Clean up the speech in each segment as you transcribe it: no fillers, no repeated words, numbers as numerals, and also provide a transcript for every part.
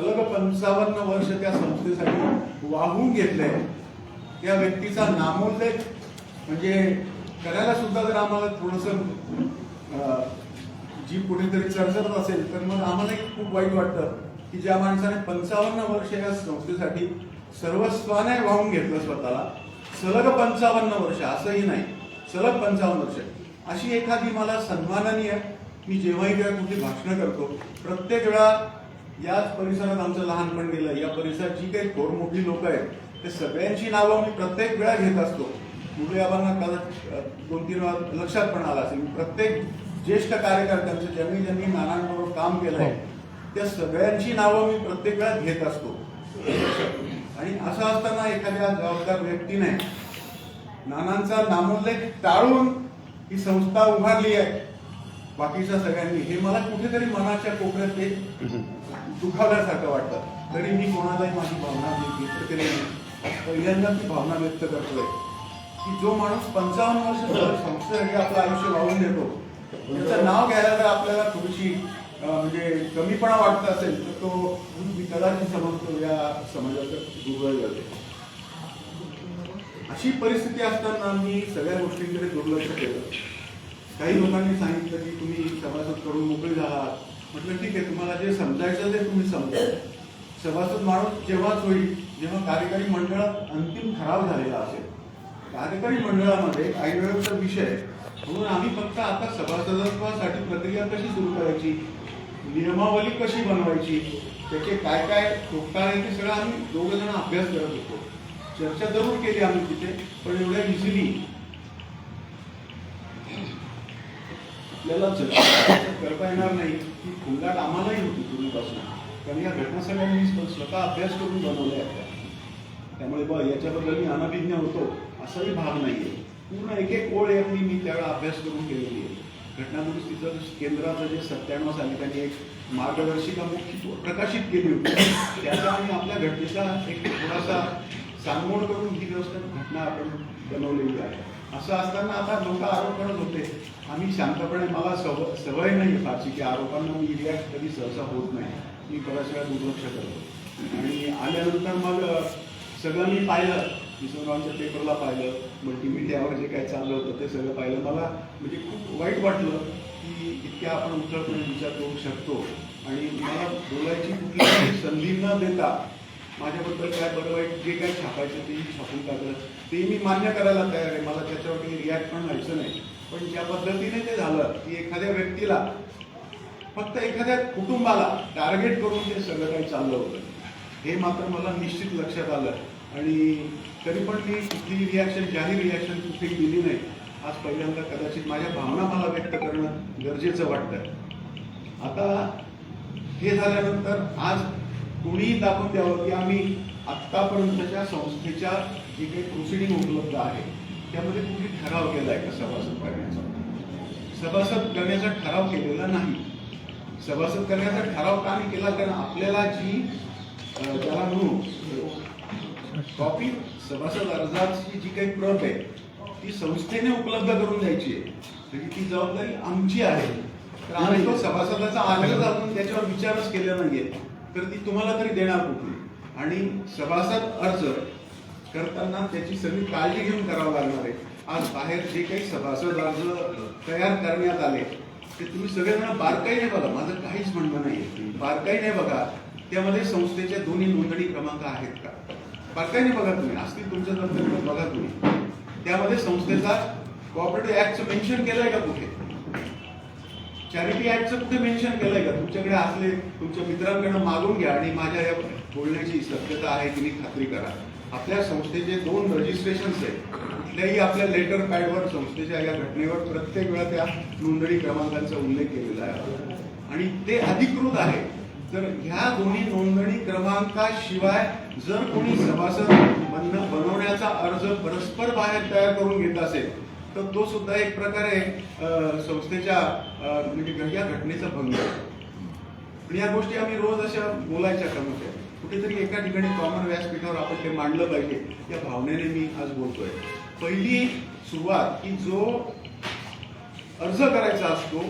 सलग 55 वर्ष त्या संस्थेसाठी वाहून घेतलंय, त्या व्यक्तीचा नामोल्लेख म्हणजे करायला सुद्धा जर आम्हाला थोडंसं जी कुठेतरी चरचरत असेल तर मग आम्हालाही खूप वाईट वाटतं की ज्या माणसाने 55 वर्ष या संस्थेसाठी सर्वस्वाने वाहून घेतलं स्वतःला, सलग 55 वर्ष, असंही नाही, सलग 55 वर्ष, अशी एखादी मला सन्माननीय, मी जेव्हाही जेव्हा कुठली भाषणं करतो प्रत्येक वेळा याच परिसरात आमचं लहानपण गेलं, या परिसरात जी काही थोर मोठी लोक आहेत ते सगळ्यांची नावं मी प्रत्येक वेळा घेत असतो. मुले आबांना कदाचित 2-3 वेळा लक्षात पण आला असेल, प्रत्येक ज्येष्ठ कार्यकर्त्यांचं ज्यांनी नानांबरोबर काम केलंय त्या सगळ्यांची नावं मी प्रत्येक वेळा घेत असतो. आणि असं असताना एखाद्या जबाबदार व्यक्तीने नानांचा नामोल्लेख टाळून ही संस्था उभारली आहे बाकीच्या सगळ्यांनी, हे मला कुठेतरी मनाच्या कोपऱ्यात ते दुखावल्यासारखं वाटतं. तरी मी कोणालाही माझी भावना व्यक्त केली नाही, पहिल्यांदा ती भावना व्यक्त करतोय की जो माणूस 55 वर्ष संस्थेसाठी आपलं आयुष्य वाहून देतो त्याचं नाव घ्यायला जर आपल्याला थोडीशी म्हणजे कमीपणा वाटत असेल तर तो मी कदाचित समजतो या समाजाचं दुर्दैव आहे. अशी परिस्थिती असताना मी सगळ्या गोष्टींकडे दुर्लक्ष केलं. काही लोकांनी सांगितलं की तुम्ही सभासद कडून मोकळे झाला. म्हटलं ठीक आहे, तुम्हाला जे समजायचं ते तुम्ही समजा. सभासद माणूस जेव्हाच होईल जेव्हा कार्यकारी मंडळात अंतिम ठराव झालेला असेल. कार्यकारी मंडळामध्ये काही वेळेचा विषय म्हणून आम्ही फक्त आता सभासदत्वासाठी प्रक्रिया कशी सुरू करायची, नियमावली कशी बनवायची, त्याचे काय काय तोटा आहे ते सगळं आम्ही दोघं जण अभ्यास करत होतो. चर्चा जरूर केली आम्ही तिथे, पण एवढ्या इझिली आपल्याला करता येणार नाही की खुंगाट आम्हालाही होती पूर्वीपासून, कारण या घटना सगळ्या मी स्वतः अभ्यास करून बनवल्या आहेत. त्यामुळे याच्याबद्दल मी अनभिज्ञ होतो असाही भाग नाहीये. पूर्ण एक एक ओळ यातली मी त्यावेळेला अभ्यास करून केलेली आहे. घटना दुरुस्तीचं केंद्राचं जे 97 साली त्यांनी एक मार्गदर्शिका प्रकाशित केली होती, त्याचा आम्ही आपल्या घटनेचा एक थोडासा सांगोड करून ही घटना आपण बनवलेली आहे. असं असताना आता लोक आरोप करत होते, आम्ही शांतपणे, मला सवय नाही फारशी की आरोपांना मी रिॲक्ट कधी सहसा होत नाही, मी बऱ्याच वेळा दुर्लक्ष करतो. आणि आल्यानंतर मग सगळं मी पाहिलं, विसवरावांच्या पेपरला पाहिलं, मल्टीमीडियावर जे काय चाललं होतं ते सगळं पाहिलं. मला म्हणजे खूप वाईट वाटलं की इतक्या आपण उथळपणे विचार करू शकतो आणि मला बोलायची कुठलीही संधी न देता माझ्याबद्दल काय बरं वाईट जे काय छापायचं ते छापून टाकलं, ते मी मान्य करायला तयार आहे. मला त्याच्यावर काही रिॲक्ट पण व्हायचं नाही. पण ज्या पद्धतीने ते झालं की एखाद्या व्यक्तीला, फक्त एखाद्या कुटुंबाला टार्गेट करून ते सगळं काही चाललं होतं, हे मात्र मला निश्चित लक्षात आलं. आणि तरी पण मी कुठलीही रिॲक्शन, जाहीर रिॲक्शन कुठेही दिली नाही. आज पहिल्यांदा कदाचित माझ्या भावना मला व्यक्त करणं गरजेचं वाटतं. आता हे झाल्यानंतर आज कोणीही दाखवून द्यावं की आम्ही आत्तापर्यंतच्या संस्थेच्या जी काही प्रोसिडिंग उपलब्ध आहे त्यामध्ये कुठे ठराव केला आहे का सभासद करण्याचा. सभासद करण्याचा ठराव केलेला नाही. सभासद करण्याचा ठराव का नाही केला, कारण आपल्याला जी त्याला म्हणून कॉपी सभासद अर्जाची जी काही प्रत आहे ती संस्थेने उपलब्ध करून द्यायची आहे, म्हणजे ती जबाबदारी आमची आहे. तर आम्ही तो सभासदाचा आग्रह आपण त्याच्यावर विचारच केला नाहीये, तर ती तुम्हाला तरी देणार कुठली. आणि सभासद अर्ज करताना त्याची सगळी काळजी घेऊन करावं लागणार आहे. आज बाहेर जे काही सभासद अर्ज तयार करण्यात आले ते तुम्ही सगळेजण बारकाईने बघा, माझं काहीच म्हणणं नाही, बारकाईने बघा. त्यामध्ये संस्थेचे दोन्ही नोंदणी क्रमांक आहेत का, बारकाईने बघा तुम्ही, असतील तुमच्या नंतर बघा तुम्ही. त्यामध्ये संस्थेचा कोऑपरेटिव्ह ऍक्टचं मेन्शन केलंय का कुठे, चॅरिटी ऍक्टचं कुठे मेन्शन केलंय का. तुमच्याकडे असले तुमच्या मित्रांकडनं मागून घ्या आणि माझ्या या बोलण्याची सत्यता आहे की नाही खात्री करा. आपल्या संस्थेचे 2 रजिस्ट्रेशन्स आहेत. कुठल्याही आपल्या लेटर पॅडवर संस्थेच्या या घटनेवर प्रत्येक वेळा त्या नोंदणी क्रमांकांचा उल्लेख केलेला आहे आणि ते अधिकृत आहे. तर ह्या दोन्ही नोंदणी क्रमांकाशिवाय जर कोणी सभासद बनवण्याचा अर्ज परस्पर बाहेर तयार करून घेत असेल तर तो सुद्धा एक प्रकारे संस्थेच्या म्हणजे या घटनेचा भंग आहे. पण या गोष्टी आम्ही रोज अशा बोलायच्या कमी आहे. कुठेतरी एका ठिकाणी कॉमन व्यासपीठावर आपण ते मांडलं पाहिजे या भावनेने मी आज बोलतोय. पहिली सुरुवात की जो अर्ज करायचा असतो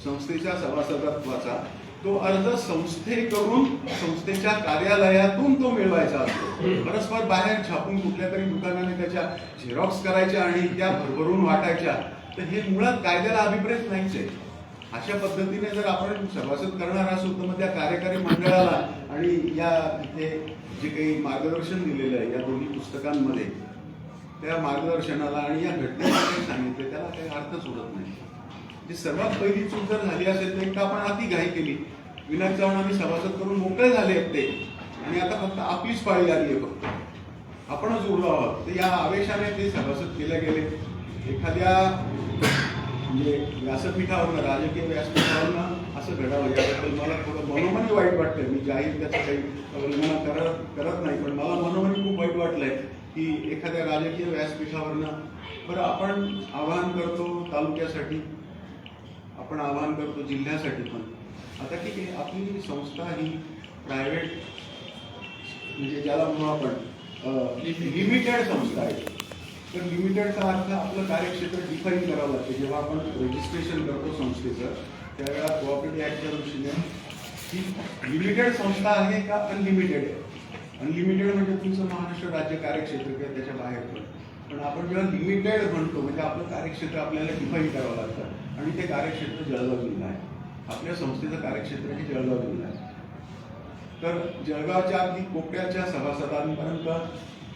संस्थेच्या सभासदत्वाचा तो अर्ज संस्थेकडून संस्थेच्या कार्यालयातून तो मिळवायचा असतो. परस्पर बाहेर छापून कुठल्या तरी दुकानाने त्याच्या झेरॉक्स करायच्या आणि त्या भरभरून वाटायच्या, तर हे मुळात कायद्याला अभिप्रेत नाहीच आहे. अशा पद्धतीने जर आपण सभासद करणार असू तर मग त्या कार्यकारी मंडळाला आणि या इथे जे काही मार्गदर्शन दिलेलं आहे या दोन्ही पुस्तकांमध्ये, त्या मार्गदर्शनाला आणि या घटनेला काही सांगितले त्याला काही अर्थच उरत नाही. जी सर्वात पहिली चूक जर झाली असेल तर एक तर आपण अति घाई केली, विनायक जाऊन आम्ही सभासद करून मोकळे झाले आहेत ते, आणि आता फक्त आपलीच पाळी आली आहे, फक्त आपणच उरलो आहोत. तर या आवेशाने ते सभासद केले गेले. एखाद्या म्हणजे व्यासपीठावरनं, राजकीय व्यासपीठावरनं असं घडावं याबद्दल मला थोडं मनोमनी वाईट वाटतंय. मी जाहीर त्याचं काही अवलंबना करत नाही, पण मला मनोमनी खूप वाईट वाटलंय की एखाद्या राजकीय व्यासपीठावरनं, बरं आपण आवाहन करतो तालुक्यासाठी, आपण आवाहन करतो जिल्ह्यासाठी, पण आता ठीक आहे आपली संस्था ही प्रायव्हेट म्हणजे ज्याला म्हणू आपण लिमिटेड संस्था आहे. तर लिमिटेडचा अर्थ आपलं कार्यक्षेत्र डिफाईन करावं लागतं. जेव्हा आपण रजिस्ट्रेशन करतो संस्थेचं त्यावेळेला कोऑपरेटिव्ह ॲक्टच्या दृष्टीने ही लिमिटेड संस्था आहे का अनलिमिटेड आहे. अनलिमिटेड म्हणजे तुमचं महाराष्ट्र राज्य कार्यक्षेत्र किंवा त्याच्या बाहेर पण आपण जेव्हा लिमिटेड म्हणतो म्हणजे आपलं कार्यक्षेत्र आपल्याला डिफाईन करावं लागतं, आणि ते कार्यक्षेत्र जळगाव जिल्हा आहे. आपल्या संस्थेचं कार्यक्षेत्र हे जळगाव जिल्हा आहे. तर जळगावच्या अगदी कोकणाच्या सभासदांपर्यंत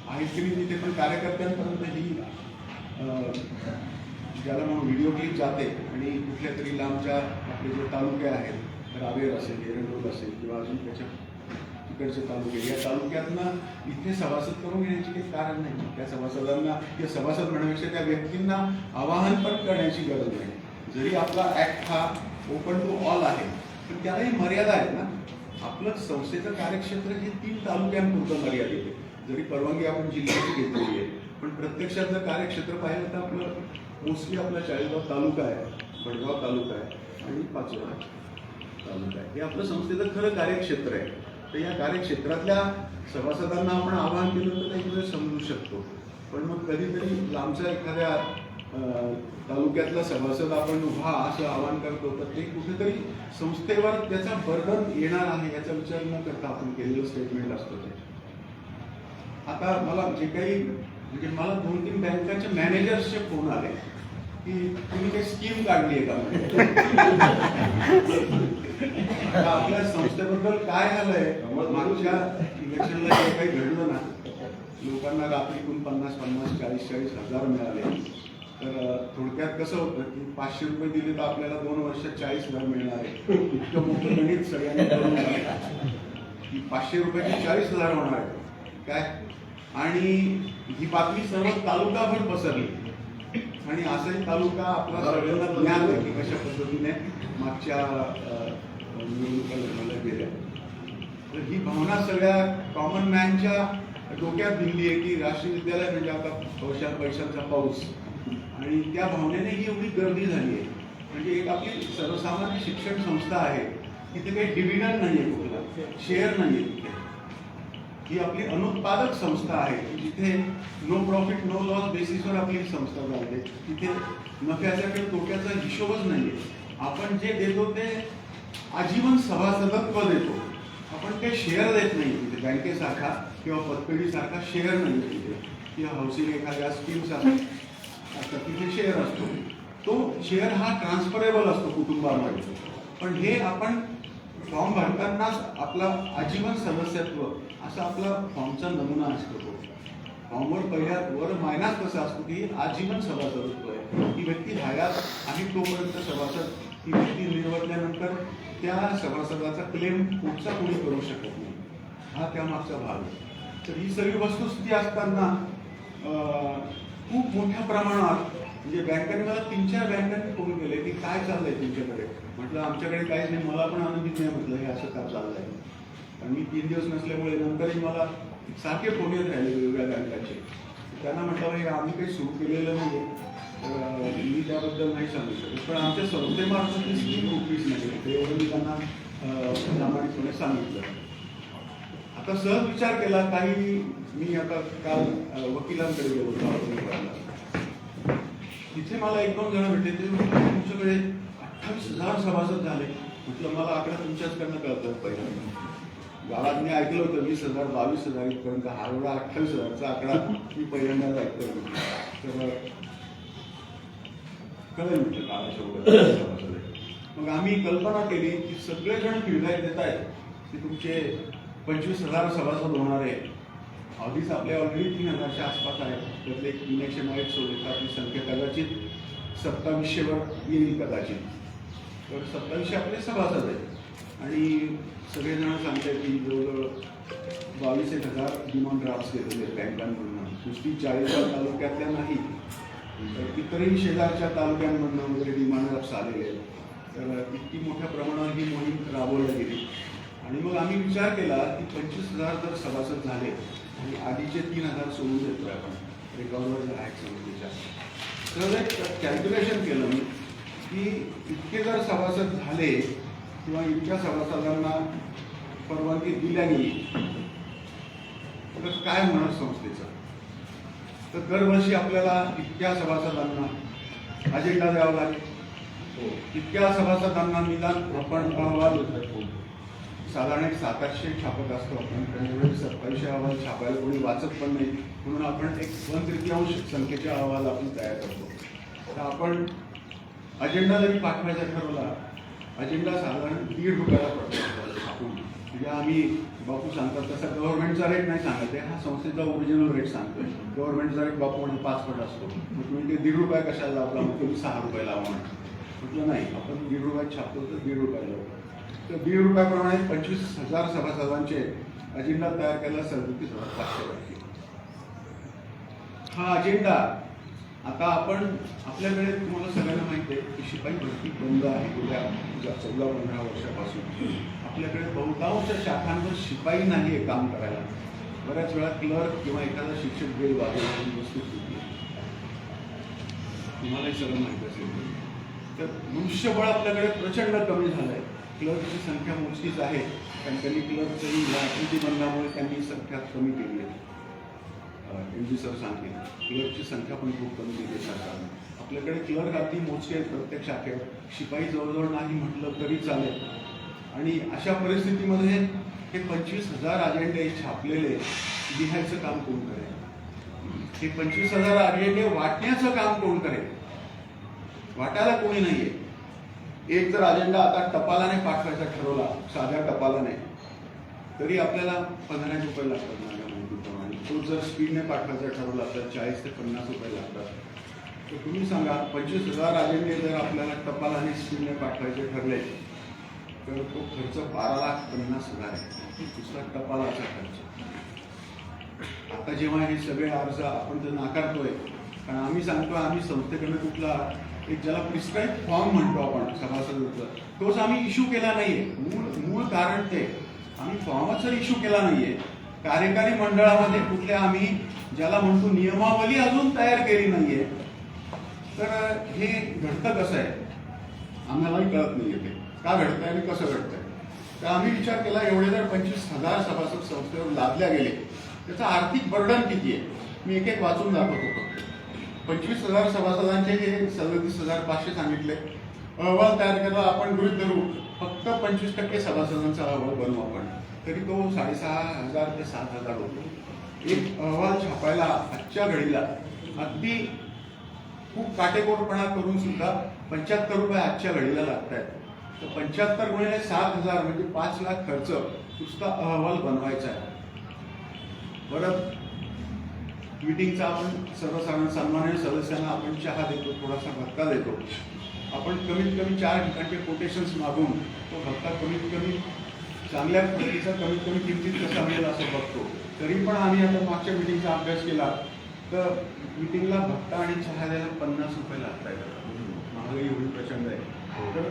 आहेत की नाही तिथे, पण कार्यकर्त्यांपर्यंत ही ज्याला म्हणून व्हिडिओ क्लिप जाते, आणि कुठल्या तरी लांबच्या आपले जे तालुके आहेत, रावेर असेल, एरंडोल असेल किंवा अजून त्याच्या तिकडचे तालुके, या तालुक्यातनं इथे सभासद करून घेण्याची काही कारण नाही. त्या सभासदांना किंवा सभासद म्हणण्यापेक्षा त्या व्यक्तींना आवाहन पण करण्याची गरज नाही. जरी आपला ऍक्ट हा ओपन टू ऑल आहे, पण त्यालाही मर्यादा आहेत ना. आपलं संस्थेचं कार्यक्षेत्र हे 3 तालुक्यांपुरतं मर्यादित आहे. जरी परवानगी आपण जिल्ह्याची घेतलेली आहे, पण प्रत्यक्षात जर कार्यक्षेत्र पाहिलं तर आपलं मोस्टली आपला चाळीसगाव तालुका आहे, भडगाव तालुका आहे आणि पाचोरा तालुका आहे. हे आपलं संस्थेचं खरं कार्यक्षेत्र आहे. तर या कार्यक्षेत्रातल्या सभासदांना आपण आवाहन केलं तर काही वेळ समजू शकतो, पण मग कधीतरी लांबच्या एखाद्या तालुक्यातला सभासद आपण व्हा असं आवाहन करतो, तर ते कुठेतरी संस्थेवर त्याचा बर्डन येणार आहे याचा विचार न करता आपण केलेलं स्टेटमेंट असतं ते. आता मला जे काही म्हणजे मला 2-3 बँकाच्या मॅनेजर्सचे फोन आले की तुम्ही काही स्कीम काढली आहे का. आपल्या संस्थेबद्दल काय झालंय, मागच्या इलेक्शनला जे काही घडलं ना, लोकांना रात्रीतून 50-50, 40-40 हजार मिळाले. तर थोडक्यात कसं होतं की 500 रुपये दिले तर आपल्याला 2 वर्षात 40,000 मिळणार आहे. इतकं मोठं गणित सगळ्यांनी करून की 500 रुपयाचे 40,000 होणार आहे काय. आणि ही बातमी सर्व तालुकाभर पसरली, आणि असाही तालुका आपला सगळ्यांना ज्ञान आहे की कशा पद्धतीने मागच्या निवडणुका लढवल्या गेल्या. तर ही भावना सगळ्या कॉमन मॅनच्या डोक्यात भिनली आहे की राष्ट्रीय विद्यालय म्हणजे आता पैशांचा पाऊस, आणि त्या भावनेने ही एवढी गर्दी झाली आहे. म्हणजे एक आपली सर्वसामान्य शिक्षण संस्था आहे, तिथे काही डिव्हिडंड नाही आहे, कुठला शेअर नाही आहे. ही आपली अनुत्पादक संस्था आहे जिथे नो प्रॉफिट नो लॉस बेसिसवर आपली संस्था चालते. तिथे नफ्याचा किंवा तोट्याचा हिशोबच नाही आहे. आपण जे देतो ते आजीवन सभासदत्व देतो, आपण काही शेअर देत नाही. तिथे बँकेसारखा किंवा पतपेढीसारखा शेअर नाही तिथे, किंवा हाऊसिंग एखाद्या स्कीमसारखा तिथे शेअर असतो. तो शेअर हा ट्रान्सफरेबल असतो कुटुंबामध्ये. पण हे आपण फॉर्म भरतानाच आपला आजीवन सदस्यत्व असा आपला फॉर्मचा नमुना असतो. तो फॉर्मवर पहिल्या वर मायनाच कसा असतो की आजीवन सभासदत्व आहे. ही व्यक्ती हयात आहे तोपर्यंत सभासद, ही व्यक्ती निवडल्यानंतर त्या सभासदाचा क्लेम पुढचा कोणी करू शकत नाही, हा त्यामागचा भाग आहे. तर ही सगळी वस्तुस्थिती असताना खूप मोठ्या प्रमाणात म्हणजे बँकांनी मला 3-4 बँकांनी फोन केले की काय चाललंय तुमच्याकडे. म्हटलं आमच्याकडे काहीच नाही. मला पण आनंदित नाही म्हटलं हे असं का चाललंय. आणि मी 3 दिवस नसल्यामुळे नंतरही मला सारखे फोन येत राहिले वेगवेगळ्या बँकाचे. त्यांना म्हटलं हे आम्ही काही सुरू केलेलं नाही, तर मी त्याबद्दल नाही सांगू शकत, पण आमच्या संस्थेमार्फत ती स्कीम कुठलीच नाही. ते एवढं मी त्यांना प्रामाणिकपणे सांगितलं. आता सहज विचार केला काही. मी आता काल वकिलांकडे गेलो होतो, तिथे मला 1-2 जण भेटले. ते तुमच्याकडे 28,000 सभासद झाले, म्हटलं मला आकडा तुमच्याचकडनं कळतोय पहिला. गावात मी ऐकलं होतं 20,000 22,000 इथपर्यंत, हा एवढा 28,000चा आकडा मी पहिल्यांदाच ऐकतोय. तर कळेल म्हटलं काळाच्या. मग आम्ही कल्पना केली की सगळेजण फीडबॅक देत आहेत की तुमचे 25,000 सभासद होणार आहे. आधीच आपल्या ऑलरेडी 3,000च्या आसपास आहे. त्यातले 300 माहीत सोडले आपली संख्या कदाचित 2700वर येईल कदाचित. तर 2700 आपले सभासद आहेत आणि सगळेजण सांगतात की जवळजवळ 22,000 डिमांड ड्राफ्ट्स घेतलेले बँकांमधून. नुसती 40 तालुक्यातल्या नाही, तर इतरही शेजारच्या तालुक्यांमधून वगैरे डिमांड ड्राफ्ट्स आलेले आहेत. तर इतकी मोठ्या प्रमाणावर ही मोहीम राबवली गेली. आणि मग आम्ही विचार केला की 25,000 जर सभासद झाले आणि आधीचे 3,000 सोडून देतोय आपण रेकॉर्डवर जर आहेत समितीच्या, तर एक कॅल्क्युलेशन केलं मी की इतके जर सभासद झाले किंवा इतक्या सभासदांना परवानगी दिल्या गेली तर काय होणार संस्थेचं. तर दरवर्षी आपल्याला इतक्या सभासदांना अजेंडा द्यावा लागेल. इतक्या सभासदांना निदान आपण अहवाल साधारण 700-800 छापत असतो आपण. त्यामुळे 2700 अहवाल छापायला कोणी वाचत पण नाही, म्हणून आपण एक 1/3 संख्येचे अहवाल आपण तयार करतो. तर आपण अजेंडा जरी पाठवायचा ठरवला, अजेंडा साधारण ₹1.5 पडतो छापून. म्हणजे आम्ही बापू सांगतात तसा गव्हर्नमेंटचा रेट नाही सांगत आहे, हा संस्थेचा ओरिजिनल रेट सांगतोय. गव्हर्नमेंटचा रेट बापू म्हणजे 5 पट असतो. मग तुम्ही ते ₹1.5 कशाला लावला, मग तुम्ही ₹6 लावा म्हटलं. नाही, आपण ₹1.5 छापतो तर ₹1.5 लावतो. तर ₹1.5 प्रमाणे 25,000 सभासदांचे अजेंडा तयार करायला 37,500 लागतील. हा अजेंडा आता आपण आपल्याकडे तुम्हाला सगळ्यांना माहिती आहे की शिपाई भरती बंद आहे गेल्या 14-15 वर्षापासून. आपल्याकडे बहुतांश शाखांवर शिपाई नाही आहे काम करायला. बऱ्याच वेळा क्लर्क किंवा एखादा शिक्षक बेल वाजवण्याची वस्तू होती. तुम्हालाही सगळं माहिती असेल. तर मनुष्यबळ आपल्याकडे प्रचंड कमी झालं आहे. क्लर्कची संख्या मोजकीच आहे, कारण त्यांनी क्लर्कचंही या आकृती बंधामुळे त्यांनी संख्या कमी केली आहे. MD सर सांगतील क्लर्कची संख्या पण खूप कमी केली सरकारने. आपल्याकडे क्लर्क अगदी मोजके आहेत प्रत्येक शाखेवर. शिपाई जवळजवळ नाही म्हटलं तरी चालेल. आणि अशा परिस्थितीमध्ये हे 25,000 अजेंडे छापलेले लिहायचं काम कोण करेल? हे 25,000 अजेंडे वाटण्याचं काम कोण करेल? वाटायला कोणी नाहीये. एक जर अजेंडा आता टपालाने पाठवायचा ठरवला, साध्या टपालाने, तरी आपल्याला ₹15 लागतात माझ्या माहितीप्रमाणे. तो जर स्पीडने पाठवायचा ठरवला तर ₹40 ते ₹50 लागतात. तर तुम्ही सांगा 25,000 अजेंडे जर आपल्याला टपालाने स्पीडने पाठवायचे ठरले तर तो खर्च ₹12,50,000 आहे. दुसरा टपालाचा खर्च. आता जेव्हा हे सगळे अर्ज आपण जर नाकारतोय, कारण आम्ही सांगतो आम्ही संस्थेकडे कुठला एक ज्याला प्रिस्क्राईब फॉर्म म्हणतो आपण सभासदांचा, तोच आम्ही इश्यू केला नाहीये. मूळ कारण ते आम्ही फॉर्मच जर इश्यू केला नाहीये. कार्यकारी मंडळामध्ये कुठल्या आम्ही ज्याला म्हणतो नियमावली अजून तयार केली नाहीये. तर हे घडतं कसं आहे आम्हालाही कळत नाहीये. ते का घडतंय आणि कसं घडतंय. तर आम्ही विचार केला एवढे जर 25,000 सभासद संस्थेवर लादल्या गेले त्याचं आर्थिक बर्डन किती आहे. मी एक एक वाचून दाखवतो फक्त. 25,000 सभासदांचे हे 37,500 सांगितले. अहवाल तयार केला आपण गृहीत धरू फक्त 25% सभासदांचा अहवाल बनवू आपण, तरी तो 6,500 ते 7,000 होतो. एक अहवाल छापायला आजच्या घडीला अगदी खूप काटेकोरपणा करून सुद्धा ₹75 आजच्या घडीला लागत आहेत. तर 75 गुणिले 7,000 म्हणजे 5 लाख खर्च नुसता अहवाल बनवायचा आहे. परत मीटिंगचा आपण सर्वसाधारण सन्माननीय सदस्यांना आपण चहा देतो, थोडासा भत्ता देतो. आपण कमीत कमी 4 ठिकाणचे कोटेशन्स मागून तो भत्ता कमीत कमी चांगल्या पद्धतीचा कमीत कमी किमतीत कसा मिळेल असं बघतो. तरी पण आम्ही आता मागच्या मीटिंगचा अभ्यास केला तर मीटिंगला भत्ता आणि चहा द्यायला ₹50 लागत आहेत. महागाई एवढी प्रचंड आहे. तर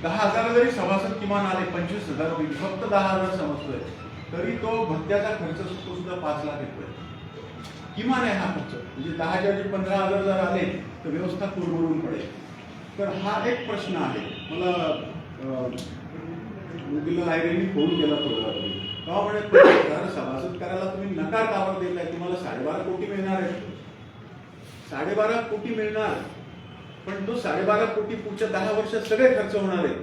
10,000 जरी सभासद किमान आले, 25,000 होईल, फक्त 10,000 समजतोय, तरी तो भत्त्याचा खर्च तो सुद्धा 5 लाख येतोय. किमान आहे हा खर्च. म्हणजे 10च्या 15,000 जर आले तर व्यवस्था कुरबुरून पडेल. तर हा एक प्रश्न आहे. मला मुदीला लायब्ररीने फोन केला थोडा वेळ तेव्हा म्हणजे सभासद करायला तुम्ही नकार कावर देताय. तुम्हाला 12.5 कोटी मिळणार आहे. 12.5 कोटी मिळणार, पण तो 12.5 कोटी पुढच्या 10 वर्षात सगळे खर्च होणार आहे.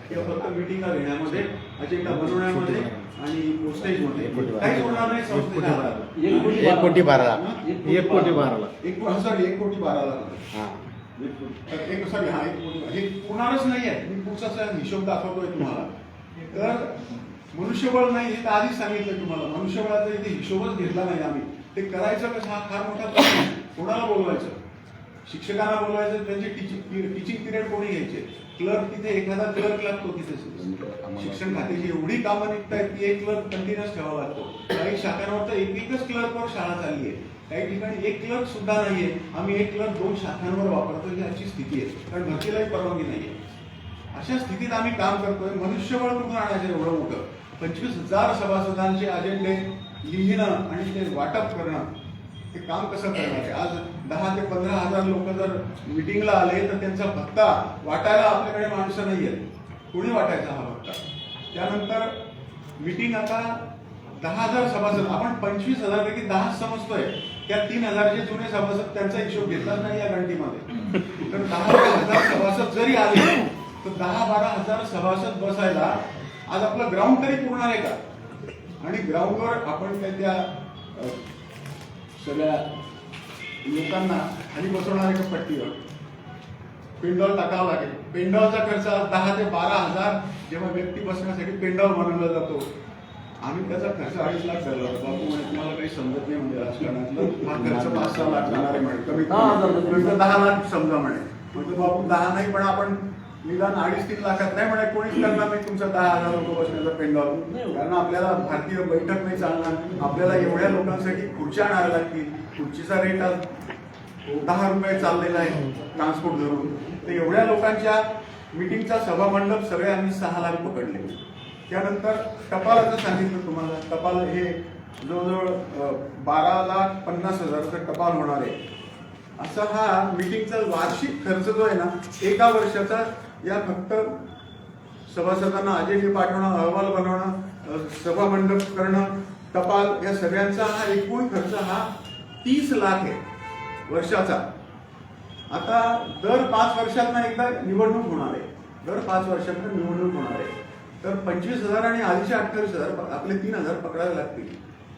किंवा फक्त मिटिंगा घेण्यामध्ये, अजेंडा बनवण्यामध्ये आणि पोस्टेजमध्ये काहीच होणार नाही संस्थेच्या हातात. 1 कोटी 12 लाख. सॉरी 1 कोटी 12 लाख. सॉरी हा 1 कोटी हे होणारच नाही आहे. मी पुढचा हिशोब दाखवतोय तुम्हाला. तर मनुष्यबळ नाही हे तर आधीच सांगितलं तुम्हाला. मनुष्यबळाचा इथे हिशोबच घेतला नाही आम्ही. ते करायचं कसं हा फार मोठा प्रश्न आहे. कोणाला बोलवायचं? शिक्षकांना बोलवायचं, त्यांचे टीचिंग पिरियड कोणी घ्यायचे? क्लर्क तिथे एखादा क्लर्क लागतो तिथे. शिक्षण खात्याची एवढी कामं निघत आहेत की एक क्लर्क कंटिन्युअस ठेवावा लागतो. काही शाखांवर तर एकच क्लर्कवर शाळा चालली आहे. काही ठिकाणी एक क्लर्क सुद्धा नाहीये. आम्ही एक क्लर्क 2 शाखांवर वापरतो ही अशी स्थिती आहे. कारण भरतीलाही परवानगी नाहीये. अशा स्थितीत आम्ही काम करतोय. मनुष्यबळ कुठून आणायचं एवढं मोठं? 25,000 सभासदांचे अजेंडे लिहिणं आणि ते वाटप करणं, ते काम कसं करणार आहे? आज 10 ते 15,000 लोक जर मिटिंगला आले तर त्यांचा भत्ता वाटायला आपल्याकडे माणसं नाही आहेत. कोणी वाटायचा हा भत्ता? त्यानंतर मिटिंग आता 10,000 सभासद, आपण 25,000 पैकी 10 समजतोय. त्या 3,000 जे जुने सभासद त्यांचा हिशोब घेतलाच नाही या घंटीमध्ये. तर 10,000 सभासद जरी आले तर 10-12,000 सभासद बसायला आज आपलं ग्राउंड तरी पुरणार आहे का? आणि ग्राउंडवर आपण काय त्या सगळ्या लोकांना खाली बसवणार आहे का पट्टीवर? पेंडॉल टाकावा लागेल. पेंडॉलचा खर्च 10 ते 12,000 जेव्हा व्यक्ती बसण्यासाठी पेंडॉल बनवला जातो. आम्ही त्याचा खर्च 2.5 लाख झाला. बापू म्हणे तुम्हाला काही समजत नाही म्हणजे राजकारणातलं. हा खर्च 5-6 लाख जाणार आहे म्हणे. कमीत कमी 10 लाख समजा म्हणे. म्हणजे बापू 10 नाही पण आपण निदान 2.5-3 लाखात नाही म्हणे. कोणीच करणार नाही तुमचा 10,000 लोक बसण्याचा पेंडॉल. कारण आपल्याला भारतीय बैठक नाही चालणार. आपल्याला एवढ्या लोकांसाठी खुर्च्या आणाव्या लागतील. खुर्चीचा रेट आज 10 रुपये चाललेला आहे ट्रान्सपोर्ट धरून. तर एवढ्या लोकांच्या मिटिंगचा सभामंडप सगळे आम्ही 6 लाख पकडले. त्यानंतर टपालाचं सांगितलं तुम्हाला. टपाल हे जवळजवळ 12,50,000 टपाल होणार आहे. असा हा मिटिंगचा वार्षिक खर्च जो आहे ना, एका वर्षाचा या फक्त सभासदांना अजेंडे पाठवणं, अहवाल बनवणं, सभा मंडप करणं, टपाल या सगळ्यांचा हा एकूण खर्च हा 30 लाख आहे वर्षाचा. आता दर 5 वर्षांना एकदा निवडणूक होणार आहे. दर 5 वर्षांना निवडणूक होणार आहे. तर 25,000 आणि आधीचे 28,000 आपले 3,000 पकडायला लागतील.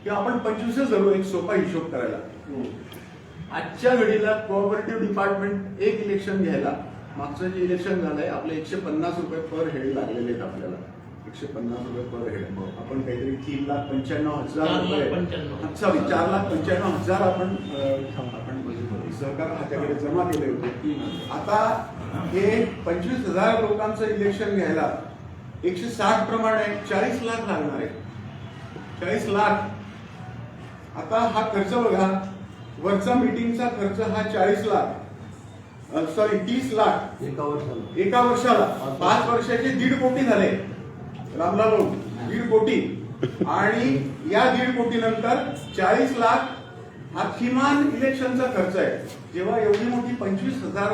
किंवा आपण 25 धरू एक सोपा हिशोब करायला. आजच्या घडीला कोऑपरेटिव्ह डिपार्टमेंट एक इलेक्शन घ्यायला, मागचं जे इलेक्शन झालंय आपले 150 रुपये पर हेड लागलेले आहेत आपल्याला. 150 रुपये पर हेड. आपण काहीतरी 3,95,000 रुपये, सॉरी 4,95,000 आपण सहकार खात्याकडे जमा केले होते. आता हे 25,000 लोकांचं इलेक्शन घ्यायला 160 प्रमाणे 40 लाख लागणार आहे. 40 लाख. आता हा खर्च बघा. वरचा मीटिंगचा खर्च हा 40 लाख, सॉरी 30 लाख एका वर्षाला. 5 वर्षाचे 1.5 कोटी झाले. रामलाल 1.5 कोटी. आणि या 1.5 कोटी नंतर 40 लाख हा किमान इलेक्शनचा खर्च आहे. जेव्हा एवढी मोठी 25,000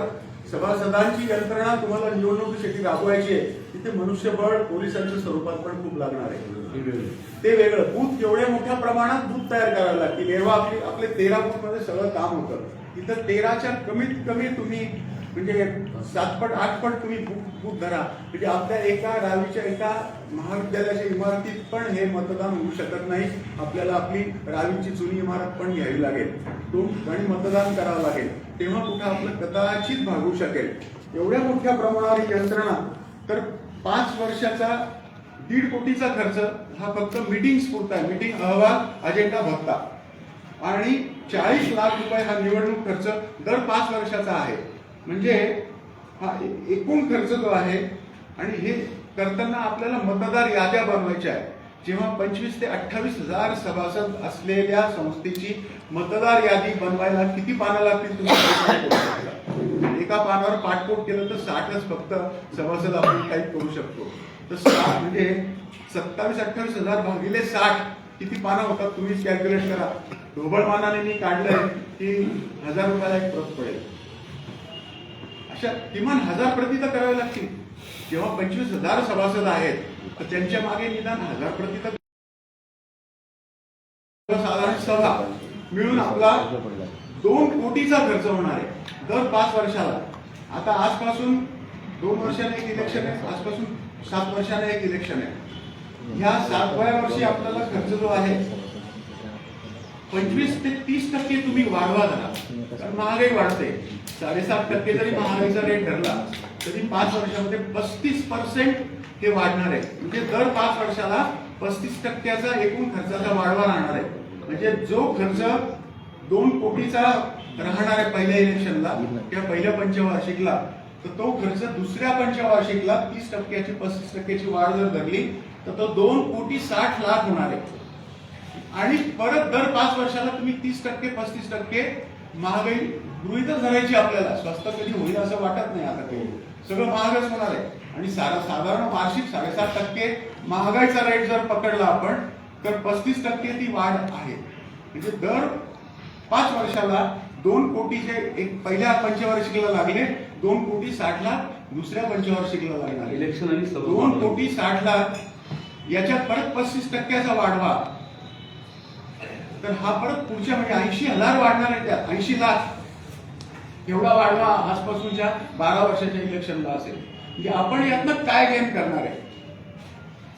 सभासदांची यंत्रणा तुम्हाला निवडणुकीसाठी राबवायची आहे, तिथे मनुष्यबळ पोलिसांच्या स्वरूपात पण खूप लागणार आहे. ते वेगळं. बूथ एवढ्या मोठ्या प्रमाणात बूथ तयार करावे लागतील. एव्हा आपले 13 बूथ मध्ये सगळं काम होतं. तिथं 13च्या कमीत कमी तुम्ही म्हणजे 7 पट 8 पट तुम्ही बूथ धरा. म्हणजे आपल्या एका रावीच्या एका महाविद्यालयाच्या इमारतीत पण हे मतदान होऊ शकत नाही. आपल्याला आपली रावीची जुनी इमारत पण घ्यावी लागेल. 2 ठिकाणी मतदान करावं लागेल. तेव्हा कुठं आपलं कदाचित भागू शकेल. एवढ्या मोठ्या प्रमाणावर यंत्रणा. तर 5 वर्षाचा 1.5 कोटीचा खर्च हा फक्त मीटिंग्स पुरता आहे. मीटिंग, अहवाल, अजेंडा, भत्ता. आणि 40 लाख रुपये हा निवडणूक खर्च दर 5 वर्षाचा आहे. म्हणजे हा एकूण खर्च जो आहे. आणि हे करताना आपल्याला मतदार याद्या बनवायच्या आहेत. जेव्हा 25 ते 28,000 सभासद असलेल्या संस्थेची मतदार यादी बनवायला किती पानं लागतील तुम्ही? एका पानावर पाठपोट केलं तर 60च फक्त सभासद आपण टाईप करू शकतो. तर 60 म्हणजे 27-28,000 भागिले 60 किती पानं होतात तुम्हीच कॅल्क्युलेट करा. ढोबळमानाने मी काढलंय की 1,000 रुपयाला एक प्रत पडेल. अशा किमान 1,000 प्रती तर कराव्या लागतील. जेव्हा 25,000 सभासद आहेत तर त्यांच्या मागे निदान 1,000 प्रती तर साधारण सभा मिळून आपला 2 कोटीचा खर्च होणार आहे दर 5 वर्षाला. आता आजपासून 2 वर्षाने एक इलेक्शन आहे. आजपासून 7 वर्षाने एक इलेक्शन आहे. ह्या 7व्या वर्षी आपल्याला खर्च जो आहे 25 ते 30% तुम्ही वाढवा जरा, कारण महागाई वाढते. 7.5% जरी महागाईचा रेट धरला तरी 5 वर्षामध्ये 35% हे वाढणार आहे. म्हणजे दर 5 वर्षाला 35% एकूण खर्चाचा वाढवा राहणार आहे. म्हणजे जो खर्च 2 कोटीचा राहणार आहे पहिल्या इलेक्शनला किंवा पहिल्या पंचवार्षिकला, तर तो खर्च दुसऱ्या पंचवार्षिकला 30%ची 35%ची वाढ जर धरली तर तो 2,60,00,000 होणार आहे. आणि परत दर 5 वर्षाला तुम्ही 30% 35% महागाई गृहीतच धरायची. आपल्याला स्वस्त कधी होईल असं वाटत नाही. आता काही सगळं महागच होणार आहे. आणि साधारण वार्षिक 7.5% महागाईचा रेट जर पकडला आपण तर 35% ती वाढ आहे. म्हणजे दर 5 वर्षाला 2 कोटीचे एक पहिल्या पंचवार्षिकला लागले, 2,60,00,000 दुसऱ्या पंचवार्षिकला लागणार. इलेक्शन आणि 2,60,00,000 याच्यात परत 35%चा वाढवा, तर हा परत पुढच्या म्हणजे 80,000 वाढणार आहे. त्यात 80 लाख एवढा वाढवा आजपासूनच्या 12 वर्षाच्या इलेक्शनला असेल. म्हणजे आपण यातनं काय गेन करणार आहे?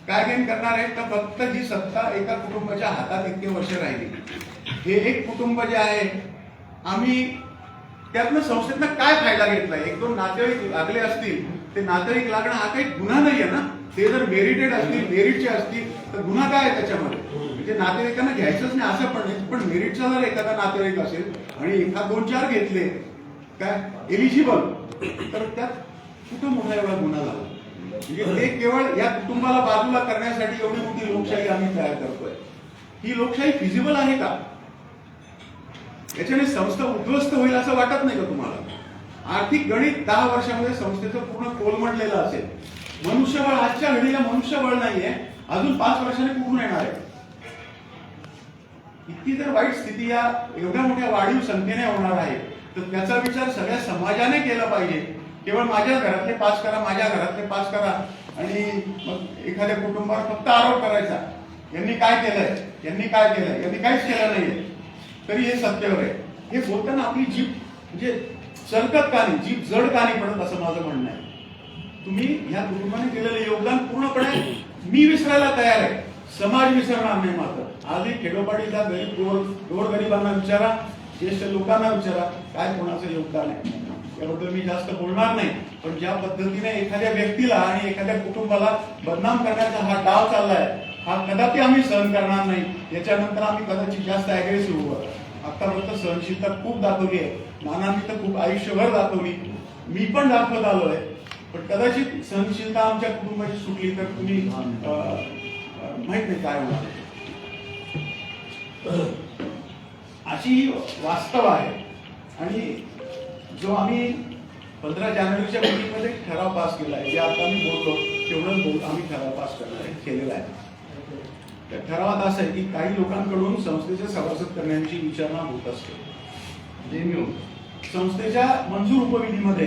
काय गेन करणार आहे तर फक्त ही सत्ता एका कुटुंबाच्या हातात इतके वर्ष राहिली. हे एक कुटुंब जे आहे, आम्ही त्यातनं संस्थेतनं काय फायदा घेतलाय? 1-2 नातेवाईक लागले असतील, ते नातेवाईक लागणं हा काही गुन्हा नाहीये ना. ते जर मेरिटेड असतील, मेरिटचे असतील तर गुन्हा काय आहे त्याच्यामध्ये? म्हणजे नातेवाईकांना घ्यायचंच नाही असं पण नाही. पण मेरिटचा जर एखादा नातेवाईक असेल आणि एखाद 2-4 घेतले काय एलिजिबल, तर त्यात कुठं मोठा एवढा गुन्हा झाला? म्हणजे ते केवळ या कुटुंबाला बाजूला करण्यासाठी एवढी मोठी लोकशाही आम्ही तयार करतोय. ही लोकशाही फिजिबल आहे का? याच्याने संस्था उद्ध्वस्त होईल असं वाटत नाही का तुम्हाला? आर्थिक गणित 10 वर्षामध्ये संस्थेचं पूर्ण कोलमडलेलं असेल. मनुष्यबळ आजच्या घडीला मनुष्यबळ नाहीये, अजून 5 वर्षाने पूर्ण येणार आहे. इतकी जर वाईट स्थिती या एवढ्या मोठ्या वाढीव संख्येने होणार आहे तर त्याचा विचार सगळ्या समाजाने केला पाहिजे. केवळ माझ्या घरातले पास करा, माझ्या घरातले पास करा आणि मग एखाद्या कुटुंबावर फक्त आरोप करायचा, यांनी काय केलंय, यांनी काय केलंय, यांनी काहीच केलं नाहीये, तरी हे सत्तेवर आहे. हे बोलताना आपली जीभ म्हणजे सरकत का नाही, जीभ जड का नाही पडत असं माझं म्हणणं आहे. तुम्ही ह्या कुटुंबाने केलेलं योगदान पूर्णपणे मी विसरायला तयार आहे, समाज विसरणार नाही. मात्र आजही खेडोपाडीला गोरगरिबांना विचारा, ज्येष्ठ लोकांना विचारा, काय कोणाचं योगदान आहे. याबद्दल मी जास्त बोलणार नाही. पण ज्या पद्धतीने एखाद्या व्यक्तीला आणि एखाद्या कुटुंबाला बदनाम करण्याचा हा डाव चाललाय, हा कदापि आम्ही सहन करणार नाही. याच्यानंतर आम्ही कदाचित जास्त अग्रेसिव्ह होऊ. आतापर्यंत सहनशीलता खूप दाखवली आहे, नानांनी तर खूप आयुष्यभर दाखवली, मी पण दाखवत आलोय. पण कदाचित सहनशीलता आमच्या कुटुंबाची सुटली तर तुम्ही माहित नाही काय होणार. अशी वास्तव आहे. आणि जो आम्ही 15 जानेवारीच्या मीटिंगमध्ये ठराव पास केला आहे, जे आता मी बोललो तेवढंच आम्ही ठराव पास केलेला आहे. त्या ठरावात असं आहे की काही लोकांकडून संस्थेचे सभासद करण्याविषयी विचारणा होत असते. संस्थेच्या मंजूर उपविधीमध्ये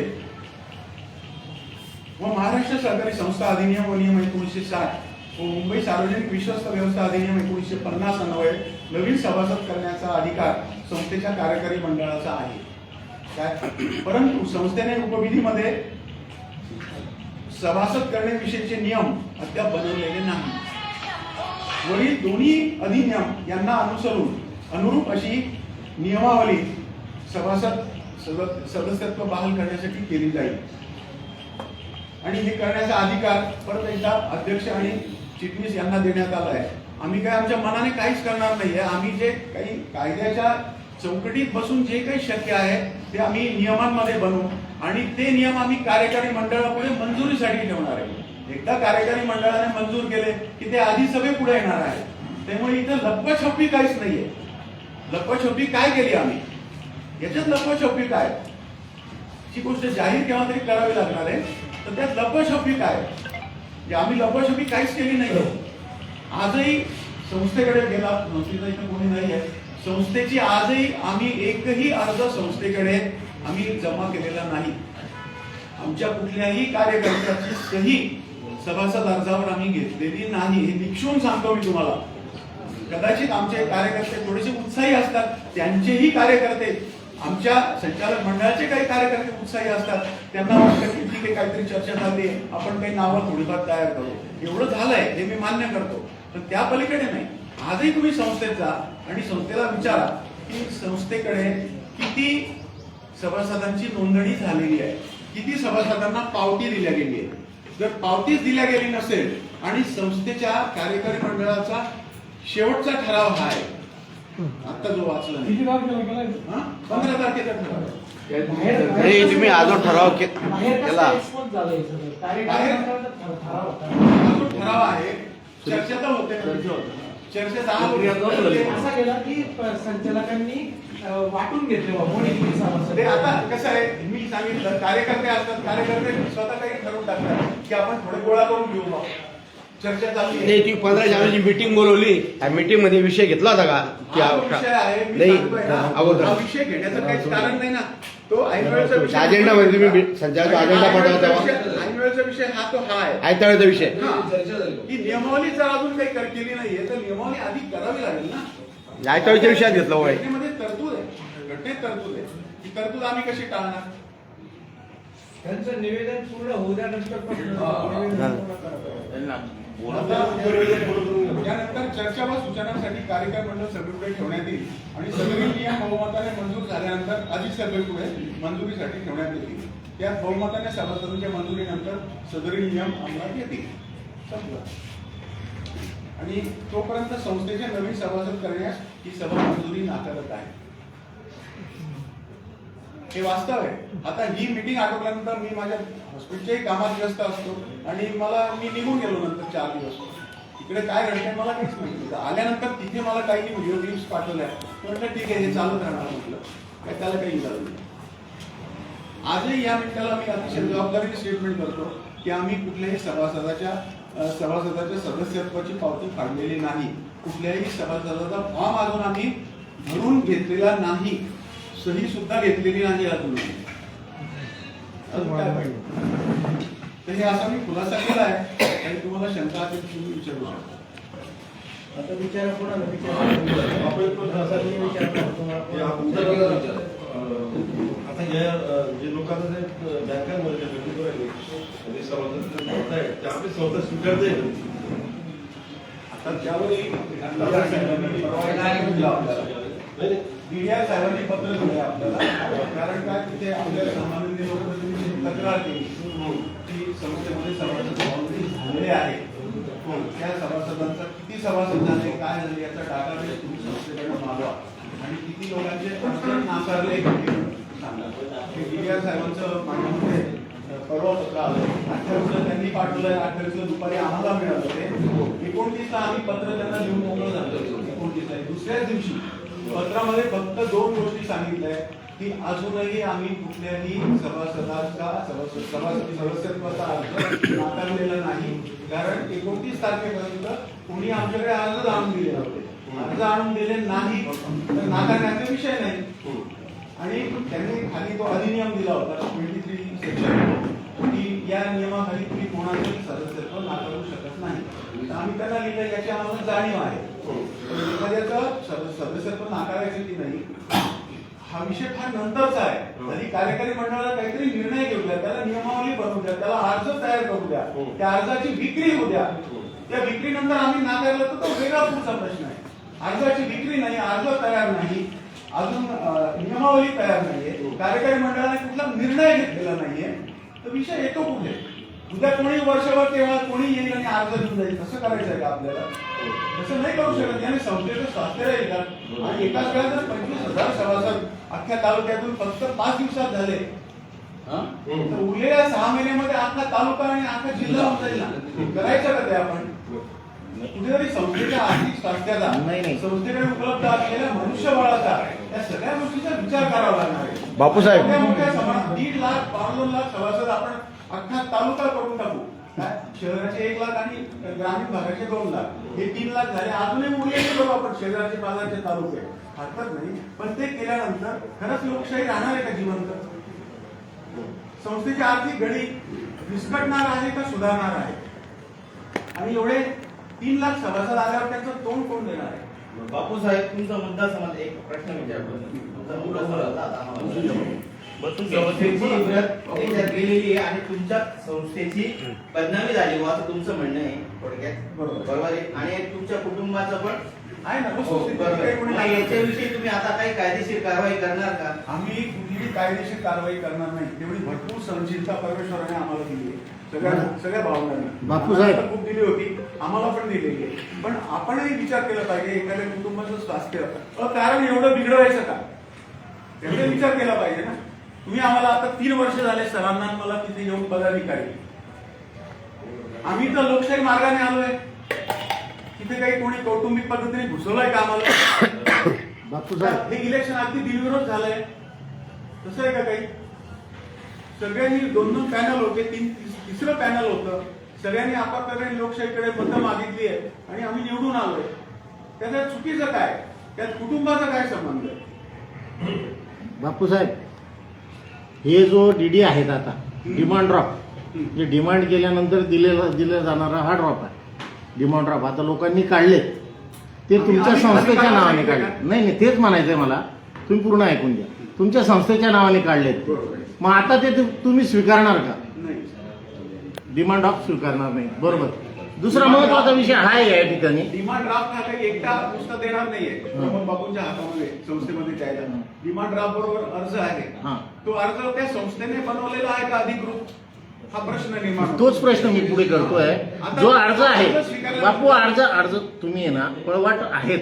व महाराष्ट्र सहकारी संस्था अधिनियम व नियम 1960 व मुंबई सार्वजनिक विश्वस्त व्यवस्था अधिनियम 1950 अन्वये नवीन सभासद करण्याचा अधिकार संस्थेच्या कार्यकारी मंडळाचा आहे. काय? परंतु संस्थेने उपविधीमध्ये सभासद करण्याविषयीचे नियम अद्याप बनवलेले नाही. वरील दोन्ही अधिनियम यांना अनुरूप अशी नियमावली सदस्यत्व बहाल करण्यासाठी केली जाईल. आणि हे करण्याचा अधिकार परत एकदा अध्यक्ष आणि चिटणीस यांना देण्यात आला आहे. आम्ही काय आमच्या मनाने काहीच करणार नाहीये. आम्ही जे काही कायद्याच्या चौकटीत बसून जे काही शक्य आहे ते आम्ही नियमांमध्ये बनवू आणि ते नियम आम्ही कार्यकारी मंडळापुढे मंजुरीसाठी ठेवणार आहे. एकदा कार्यकारी मंडळाने मंजूर केले की ते आधी सभे पुढे येणार आहे. त्यामुळे इथं लपवाछपवी काहीच नाहीये. लपवाछपवी काय केली आम्ही, याच्यात लपवाछपवी काय, ही गोष्ट जाहीर केव्हा तरी करावी लागणार आहे. तर त्यात लपवाछपवी काय, आम्ही लपवाछपवी काहीच केली नाही. आजही संस्थेकडे गेला, संस्थेचा इथं कोणी नाही आहे, संस्थेची आजही आम्ही एकही अर्ज संस्थेकडे आम्ही जमा केलेला नाही. आमच्या कुठल्याही कार्यकर्त्याची सही सभासद अर्जावर आम्ही घेतलेली नाही. हे निक्षून सांगतो मी तुम्हाला. कदाचित आमचे कार्यकर्ते थोडेसे उत्साही असतात, त्यांचेही कार्यकर्ते आमच्या संचालक मंडळाचे काही कार्यकर्ते उत्साही असतात, त्यांना वाटतं की ठीक आहे काहीतरी चर्चा झाली आहे, आपण काही नावं थोडीफार तयार करू. एवढं झालंय हे मी मान्य करतो, पण त्या पलीकडे नाही. आजही तुम्ही संस्थेत जा आणि संस्थेला विचारा की संस्थेकडे किती सभासदांची नोंदणी झालेली आहे, किती सभासदांना पावती दिल्या गेली आहे. जर पावतीच दिल्या गेली नसेल आणि संस्थेच्या कार्यकारी मंडळाचा शेवटचा ठराव हा आहे, आता जो वाचला नाही, 15 तारखेचा ठराव नाही, तुम्ही आजो ठराव केला, ठराव आहे. चर्चा तर होते, चर्चेत असा केला की संचालकांनी वाटून घेतले. ते आता कसं आहे, मी सांगितलं कार्यकर्ते असतात, कार्यकर्ते स्वतः काही ठरवून टाकतात की आपण थोडे गोळा करून घेऊ बा. चर्चा चालली नाही. तुम्ही 15 जानेवारीची मीटिंग बोलवली, त्या मीटिंग मध्ये विषय घेतला होता का? विषय आहे, नाही, अगोदर हा विषय घेण्याचं काहीच कारण नाही ना. तो ऐनवेळचा विषय, अजेंडा मध्ये तुम्ही संचालक अजेंडा पाठवला तेव्हा ऐनवेळचा विषय हा तो हा आहे, आयताळ्याचा विषय. ही नियमावली जर अजून काही केली नाहीये तर नियमावली आधी करावी लागेल ना. आयताळ्याच्या विषयात घेतलं होय. घटनेमध्ये तरतूद आहे, घटनेत तरतूद आहे. ही तरतूद आम्ही कशी टाळणार? त्यांचं निवेदन पूर्ण होण्यानंतर त्यानंतर चर्चा व सूचनांसाठी कार्यकारी मंडळ सभेपुढे ठेवण्यात येईल आणि सदरील नियम बहुमताने मंजूर झाल्यानंतर अधिक सभेपुढे मंजुरीसाठी ठेवण्यात येतील. त्यात बहुमताने सभासदांच्या मंजुरीनंतर सदरील नियम अंमलात येतील. संपलं. आणि तोपर्यंत संस्थेचे नवीन सभासद करण्यास ही सभा मंजुरी नाकारत आहे. हे वास्तव आहे. आता ही मीटिंग आटोपल्यानंतर मी माझ्या हॉस्पिटलच्याही कामात व्यस्त असतो आणि मी निघून गेलो नंतर 4 दिवस. इकडे काय घडतंय मला काहीच माहिती. आल्यानंतर तिथे मला काही व्हिडिओ क्लिप्स पाठवल्या, म्हटलं ठीक आहे हे चालत राहणार, म्हटलं काय त्याला काही इलाज नाही. आजही या मिनिटाला मी अतिशय जबाबदारीने स्टेटमेंट करतो की आम्ही कुठल्याही सभासदाच्या सदस्यत्वाची पावती फाडलेली नाही. कुठल्याही सभासदाचा फॉर्म अजून आम्ही भरून घेतलेला नाही, सही सुद्धा घेतलेली नाही अजून. तर हे असा मी खुलासा केला आहे. आणि तुम्हाला शंका असेल तुम्ही विचारू शकता. आता विचार कोणाला आता या जे लोकांना बँकांमध्ये भेटून राहिले आपली संस्था स्वीकारते. आता त्यावरही DDR साहेबांनी पत्र दिले आपल्याला. कारण काय तिथे आपल्याला सामान्य लोकप्रतिनिधी तक्रार केली की संस्थेमध्ये सभासद ऑलरेडी झालेले आहे. त्या सभासदांचा किती सभासद झाले, काय झाले याचा डाटाबेस तुम्ही संस्थेकडे मागवा आणि किती लोकांचे अर्ज नाकारले सांगा. DDR साहेबांचं मागण्यामध्ये परवा पत्र आलं. 28 त्यांनी पाठवलंय, 28 दुपारी आम्हाला मिळालं ते. 29 आम्ही पत्र त्यांना लिहून मोकळं झालं. 29 दुसऱ्याच दिवशी पत्रामध्ये फक्त 2 गोष्टी सांगितल्या की अजूनही आम्ही कुठल्याही सभासदाचा सदस्यत्वाचा अर्ज नाकारलेला नाही. कारण 29 तारखेपर्यंत कोणी आमच्याकडे अर्ज आणून दिले नव्हते. अर्ज आणून दिले नाही तर नाकारण्याचा विषय नाही. आणि त्यांनी खाली तो अधिनियम दिला होता 23 सेक्शन की या नियमाखाली तुम्ही कोणाचंही सदस्यत्व नाकारू शकत नाही. तर आम्ही त्यांना लिहिलं याची आम्हाला जाणीव आहे. एखाद्याचं सदस्यत्व नाकारायचं की नाही हा विषय फार नंतरचा आहे. तरी कार्यकारी मंडळाला काहीतरी निर्णय घेऊ द्या, त्याला नियमावली बनवू द्या, त्याला अर्ज तयार करू द्या, त्या अर्जाची विक्री होऊ द्या. त्या विक्रीनंतर आम्ही नाकारलं तर तो वेगळा पुढचा प्रश्न आहे. अर्जाची विक्री नाही, अर्ज तयार नाही, अजून नियमावली तयार नाहीये, कार्यकारी मंडळाने कुठला निर्णय घेतलेला नाहीये, तर विषय येतो कुठे? उद्या कोणी वर्षभर तेव्हा कोणी येईल आणि अर्ज घेऊन जाईल, कसं करायचं आहे का आपल्याला? तसं नाही करू शकत. आणि संस्थेचं स्वास्थ्य राहील का? आणि एकाच वेळेला जर 25,000 सभासद अख्ख्या तालुक्यातून फक्त 5 दिवसात झाले तर उरलेल्या 6 महिन्यामध्ये अख्खा तालुका आणि अख्खा जिल्हा होऊन जाईल ना. करायचं का ते आपण? कुठेतरी संस्थेच्या आर्थिक स्वास्थ्याचा, संस्थेकडे उपलब्ध असलेल्या मनुष्यबळाचा, या सगळ्या गोष्टीचा विचार करावा लागणार आहे. बापूसाहेब मोठ्या समाजात 1.5 लाख 2 लाख सभासद आपण अख्खा तालुका करून टाकू. शहराचे 1 लाख आणि ग्रामीण भागाचे 2 लाख, हे 3 लाख झाले. अजूनही उरलेले करू आपण शहराचे बाजारचे तालुके, हरकत नाही. पण ते केल्यानंतर खरंच लोकशाही राहणार आहे का जिवंत? संस्थेची आर्थिक घडी विस्कटणार आहे का सुधारणार आहे? आणि एवढे 3 लाख सभासद आल्यावर त्यांचं तोंड कोण देणार आहे? बापू साहेब तुमचा मुद्दा समज एक प्रश्न विचारतो तुमचा मुद्दा समजला आता आम्हाला. संस्थेची इज्जत याच्यात गेलेली आहे आणि तुमच्या संस्थेची बदनामी झाली असं तुमचं म्हणणं आहे थोडक्यात. बरोबर आहे. आणि तुमच्या कुटुंबाचं पण आहे ना हो, बरोबर. मग याच्याविषयी तुम्ही आता काही कायदेशीर कारवाई करणार का? आम्ही कुठलीही कायदेशीर कारवाई करणार नाही. तेवढी भरपूर सहनशीलता परमेश्वराने आम्हाला दिली आहे. सगळ्या भावनांना बापूसाहेब. आम्हाला खूप दिली होती, आम्हाला पण दिलेली आहे. पण आपणही विचार केला पाहिजे एखाद्या कुटुंबाचं स्वास्थ्य कारण एवढं बिघडवायचं का, याचा विचार केला पाहिजे ना. तुम्ही आम्हाला आता 3 वर्ष झाले सरांना मला तिथे येऊन पदाधिकारी. आम्ही तर लोकशाही मार्गाने आलोय. तिथे काही कोणी कौटुंबिक पद्धतीने घुसवलंय का आम्हाला? बापूसाहेब. हे इलेक्शन अगदी बिनविरोध झालंय. तसं आहे का काही? सगळ्यांनी 2 पॅनल होते, तिसरं पॅनल होतं. सगळ्यांनी आपापल्याकडे लोकशाहीकडे मतं मागितली आहे आणि आम्ही निवडून आलोय. त्याच्यात चुकीचं काय? त्यात कुटुंबाचा काय संबंध आहे? बापूसाहेब, हे जो डीडी आहेत आता डिमांड ड्रॉप जे डिमांड केल्यानंतर दिला जाणारा हा ड्रॉप आहे. डिमांड ड्रॉप आता लोकांनी काढले ते तुमच्या संस्थेच्या नावाने काढले. नाही तेच म्हणायचंय मला, तुम्ही पूर्ण ऐकून घ्या. तुमच्या संस्थेच्या नावाने काढलेत. मग आता ते तुम्ही स्वीकारणार का? डिमांड ड्रॉप स्वीकारणार नाही. बरोबर. दुसरा महत्वाचा विषय हा आहे या ठिकाणी. डिमांड ड्राफ्ट हा काही एकटा नुसता देणार नाहीये. प्रमोद बाबूंच्या हातामध्ये संस्थेमध्ये द्यायला डिमांड ड्राफ्ट बरोबर अर्ज आहे. तो अर्ज त्या संस्थेने बनवलेला आहे का अधिकृत? हा प्रश्न निर्माण. तोच प्रश्न मी पुढे करतोय. जो अर्ज आहे बापू, अर्ज तुम्ही आहे ना पळवाट आहेत.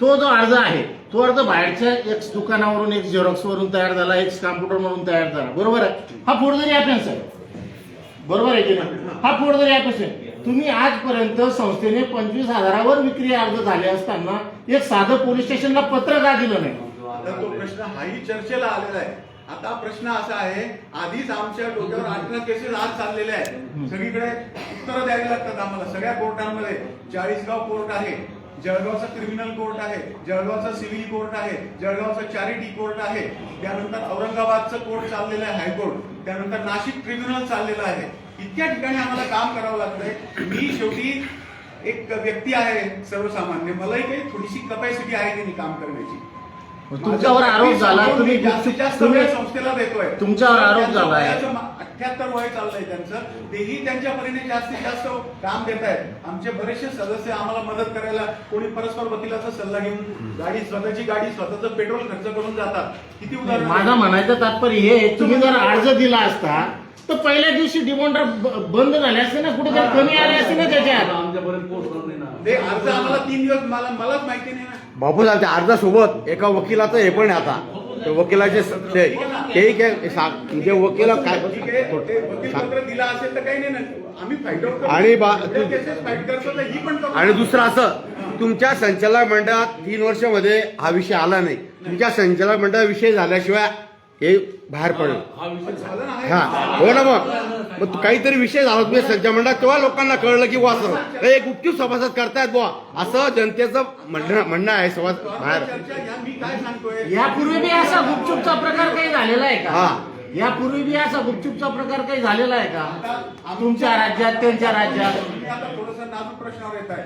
तो जो अर्ज आहे तो अर्ज बाहेरच्या एक्स दुकानावरून एक्स झेरॉक्स वरून तयार झाला, एक्स कॉम्प्युटर वरून तयार झाला. बरोबर आहे. हा फोर्जरी ऑफेन्स आहे. बरोबर आहे की नाही? हा फोर्जरी ऑफेन्स आहे. तुम्ही आजपर्यंत संस्थेने 25,000वर विक्री अर्ज झाले असताना एक साधं पोलीस स्टेशनला पत्र का दिलं नाही? तर तो प्रश्न हाही चर्चेला आलेला आहे. आता प्रश्न असा आहे, आधीच आमच्या डोक्यावर 18 केसेस आज चाललेले आहेत. सगळीकडे उत्तरं द्यावी लागतात आम्हाला. सगळ्या कोर्टांमध्ये 40गाव कोर्ट आहे, जळगावचा क्रिमिनल कोर्ट आहे, जळगावचा सिव्हिल कोर्ट आहे, जळगावचा चॅरिटी कोर्ट आहे, त्यानंतर औरंगाबादचं कोर्ट चाललेलं आहे हायकोर्ट, त्यानंतर नाशिक ट्रिब्युनल चाललेलं आहे. इतक्या ठिकाणी आम्हाला काम करावं लागतंय. मी शेवटी एक व्यक्ती आहे सर्वसामान्य, मलाही काही थोडीशी कपॅसिटी आहे की नाही काम करण्याची. तुमच्यावर आरोप झाला, तुम्ही जास्तीत जास्त वेळ संस्थेला देतोय. तुमच्यावर आरोप झाला. 78 वय चाललंय त्यांचं. तेही त्यांच्या परीने जास्तीत जास्त काम देत आहेत. आमचे बरेचसे सदस्य आम्हाला मदत करायला कोणी परस्पर वकिलाचा सल्ला घेऊन स्वतःची गाडी स्वतःचं पेट्रोल खर्च करून जातात. किती उदाहरण. माझं म्हणायचं तात्पर्य हे, तुम्ही जर अर्ज दिला असता तर पहिल्या दिवशी डिमांड बंद झाले असते ना, कुठेतरी कमी आले असते ना त्याच्यात. ते अर्ज आम्हाला 3 दिवस मलाच माहिती नाही ना. बापूसाहेब, त्या अर्जासोबत एका वकिलाचं हे पण आहे आता. ते वकिलाचे तेही काय म्हणजे वकिला काय ठीक आहे, ते वकील पत्र दिला असेल तर काही नाही ना, आम्ही फाईट आउट आणि केसेस फाईट करतो तर ही पण करू. आणि दुसरं असं, तुमच्या संचालक मंडळात 3 वर्षामध्ये हा विषय आला नाही. तुमच्या संचालक मंडळ विषय झाल्याशिवाय हे बाहेर पडेल. झालं ना, आहे. हा हो ना. मग काहीतरी विषय झाला तुम्ही संचालक मंडळात, तेव्हा लोकांना कळलं की बुवा असं एक गुपचूप सभासद करतायत बुवा, असं जनतेचं म्हणणं आहे. सभा बाहेर चर्चा या मी काय सांगतोय, यापूर्वी बी असा गुपचूपचा प्रकार काही झालेला आहे का? यापूर्वी बी असा गुपचूपचा प्रकार काही झालेला आहे का तुमच्या राज्यात, त्यांच्या राज्यात? आता थोडंसं नाजूक प्रश्नावर येत आहे.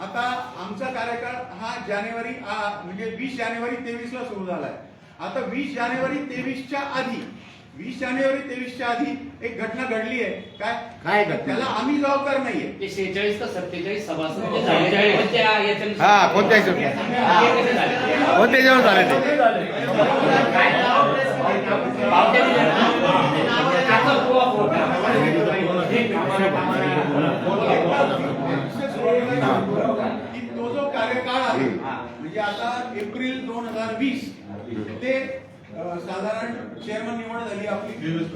आता आमचा कार्यकाळ हा जानेवारी म्हणजे 20 जानेवारी 23ला सुरू झालाय. आता 20 जानेवारी 23च्या आधी 20 जानेवारी 23च्या आधी एक घटना घडली आहे. काय त्याला आम्ही जबाबदार नाहीये. 46 का 47 सभासद हा कोणत्या कोणत्या झाले ते की तो जो कार्यकाळ आहे म्हणजे आता एप्रिल 2020 ते साधारण चेअरमन निवड झाली आपली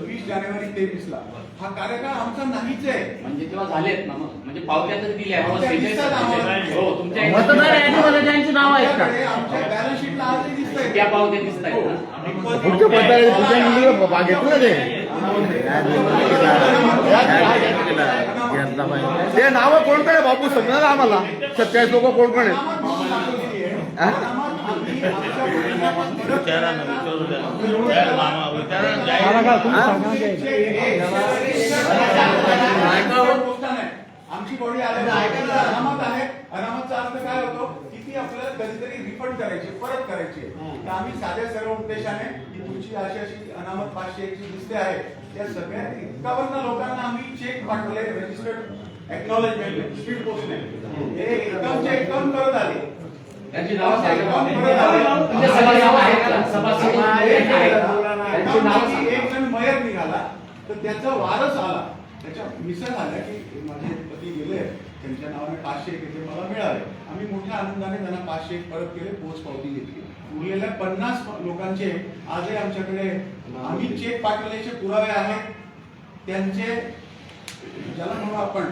20 जानेवारी 23ला. हा कार्यकाळ आमचा नाहीच आहे. म्हणजे तेव्हा झालेत ना, मग म्हणजे पावत्या तर दिल्या. पावत्या दिसतात आम्हाला. हो, तुमच्या मतदार यादीमध्ये त्यांची नाव आहेत का? आमच्या बॅलन्स शीटला आजही दिसतंय. त्या पावत्या दिसत आहेत ना. पुढच्या पत्ता घेतलं ते नावं कोण कोण आहे बापू, समजा आम्हाला 47 लोक कोण कोण आहेत? आमची बॉडी अनामत आहे. अनामतचा अर्थ काय होतो की ती आपल्याला कधीतरी रिफंड करायची, परत करायची आहे. तर आम्ही साध्या सर्व उद्देशाने की तुमची अशी अशी अनामत 500 ची दिसते आहे, त्या सगळ्या 51 लोकांना आम्ही चेक पाठवले, रजिस्टर्ड एक्नॉलेजमेंट स्पीड पोस्टने. हे एकदमचे एकदम परत आले. त्यांची नावं सांगा. तुमच्या सभासद आहेत का? सभासद आहेत का? त्यांची नावं सांगा. एक जण मयत निघाला तर त्याचा वारस आला, त्याच्या मिसेस आल्या की माझे पती गेले, त्यांच्या नावाने 500 ते मला मिळाले. आम्ही मोठ्या आनंदाने त्यांना 500 परत केले, पोच पावती घेतली. उरलेल्या 50 लोकांचे आजही आमच्याकडे आम्ही चेक पाठवल्याचे पुरावे आहेत. त्यांचे ज्याला म्हणू आपण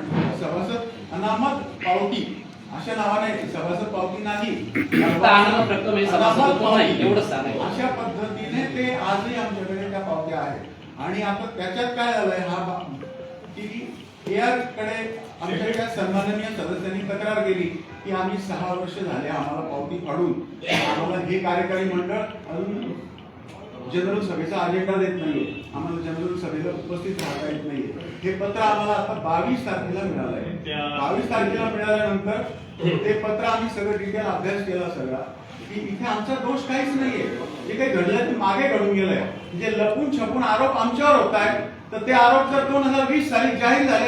सभासद अनामत पावती अशा नावाने, सभासद पावती नाही, फक्त अनामत रक्कम हे सभासद नाही, एवढंच सांगायचं. अशा पद्धतीने ते आजही आमच्याकडे त्या पावत्या आहेत. आणि आता त्याच्यात काय झालंय की एआर कडे आमच्या त्या सन्माननीय सदस्यांनी तक्रार केली की आम्ही 6 वर्ष झाले आम्हाला पावती फाडून, आम्हाला हे कार्यकारी मंडळ अजून जनरल सभेचा अजेंडा देत नाहीये, आम्हाला जनरल सभेला उपस्थित राहता येत नाहीये. हे पत्र आम्हाला आता 22 तारखेला मिळालंय. 22 तारखेला मिळाल्यानंतर ते पत्र आम्ही सगळं डिटेल अभ्यास केला सगळा की इथे आमचा दोष काहीच नाहीये. जे काही घडलं ते मागे घडून गेलंय. जे लपून छपून आरोप आमच्यावर होत आहेत, तर ते आरोप जर 2020 साली जाहीर झाले